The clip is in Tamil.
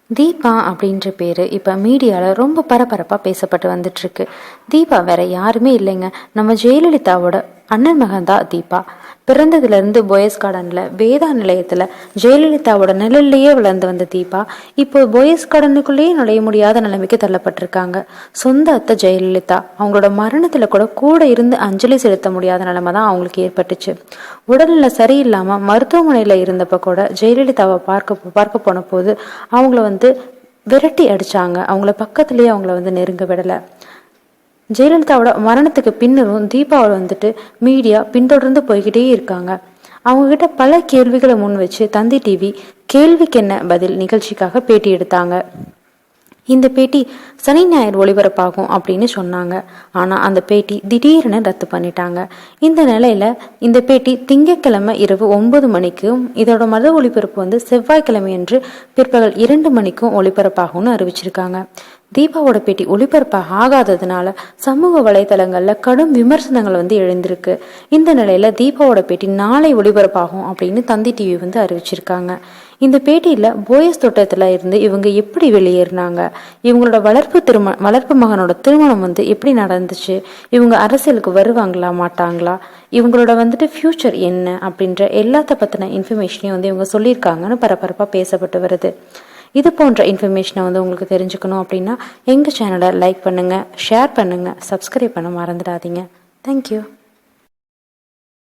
தீபா அப்படின்ற பேர் இப்போ மீடியாவில் ரொம்ப பரபரப்பாக பேசப்பட்டு வந்துட்டுருக்கு. தீபா வேற யாருமே இல்லைங்க, நம்ம ஜெயலலிதாவோட அண்ணன் மகன் தான் தீபா. பிறந்ததுலேருந்து போயஸ் கார்டனில் வேதா நிலையத்தில் ஜெயலலிதாவோட நிழல்லையே வளர்ந்து வந்த தீபா இப்போ போயஸ் கார்டனுக்குள்ளேயே நுழைய முடியாத நிலைமைக்கு தள்ளப்பட்டிருக்காங்க. சொந்த அத்தை ஜெயலலிதா அவங்களோட மரணத்தில் கூட இருந்து அஞ்சலி செலுத்த முடியாத நிலைமை தான் அவங்களுக்கு ஏற்பட்டுச்சு. உடல்நிலை சரியில்லாமல் மருத்துவமனையில் இருந்தப்போ கூட ஜெயலலிதாவை பார்க்க போன போது அவங்கள விரட்டி அடிச்சாங்க. அவங்கள பக்கத்துலேயே அவங்கள நெருங்க விடலை. ஜெயலலிதாவோட மரணத்துக்கு பின்னரும் தீபாவை மீடியா பின்தொடர்ந்து போய்கிட்டே இருக்காங்க. அவங்ககிட்ட பல கேள்விகளை முன் வச்சு தந்தி டிவி கேள்விக்கு என்ன பதில் நிகழ்ச்சிக்காக பேட்டி எடுத்தாங்க. இந்த பேட்டி சனி ஞாயிறு ஒளிபரப்பாகும் அப்படின்னு சொன்னாங்க. ஆனால் அந்த பேட்டி திடீர்னு ரத்து பண்ணிட்டாங்க. இந்த நிலையில இந்த பேட்டி திங்கட்கிழமை இரவு 9 மணிக்கும் இதோட மறு ஒளிபரப்பு செவ்வாய்க்கிழமை என்று பிற்பகல் 2 மணிக்கும் ஒளிபரப்பாகும்னு அறிவிச்சிருக்காங்க. தீபாவோட பேட்டி ஒளிபரப்பாக ஆகாததுனால சமூக வலைதளங்கள்ல கடும் விமர்சனங்கள் எழுந்திருக்கு. இந்த நிலையில தீபாவோட பேட்டி நாளை ஒளிபரப்பாகும் அப்படின்னு தந்தி டிவி அறிவிச்சிருக்காங்க. இந்த பேட்டியில போயஸ் தோட்டத்துல இருந்து இவங்க எப்படி வெளியேறினாங்க, இவங்களோட வளர்ப்பு மகனோட திருமணம் எப்படி நடந்துச்சு, இவங்க அரசியலுக்கு வருவாங்களா மாட்டாங்களா, இவங்களோட ஃபியூச்சர் என்ன அப்படின்ற எல்லாத்த பத்தின இன்ஃபர்மேஷனையும் இவங்க சொல்லியிருக்காங்கன்னு பரபரப்பா பேசப்பட்டு வருது. இது போன்ற இன்ஃபர்மேஷனை உங்களுக்கு தெரிஞ்சுக்கணும் அப்படின்னா எங்கள் சேனலை லைக் பண்ணுங்கள், ஷேர் பண்ணுங்கள், சப்ஸ்கிரைப் பண்ண மறந்துடாதீங்க. தேங்க்யூ.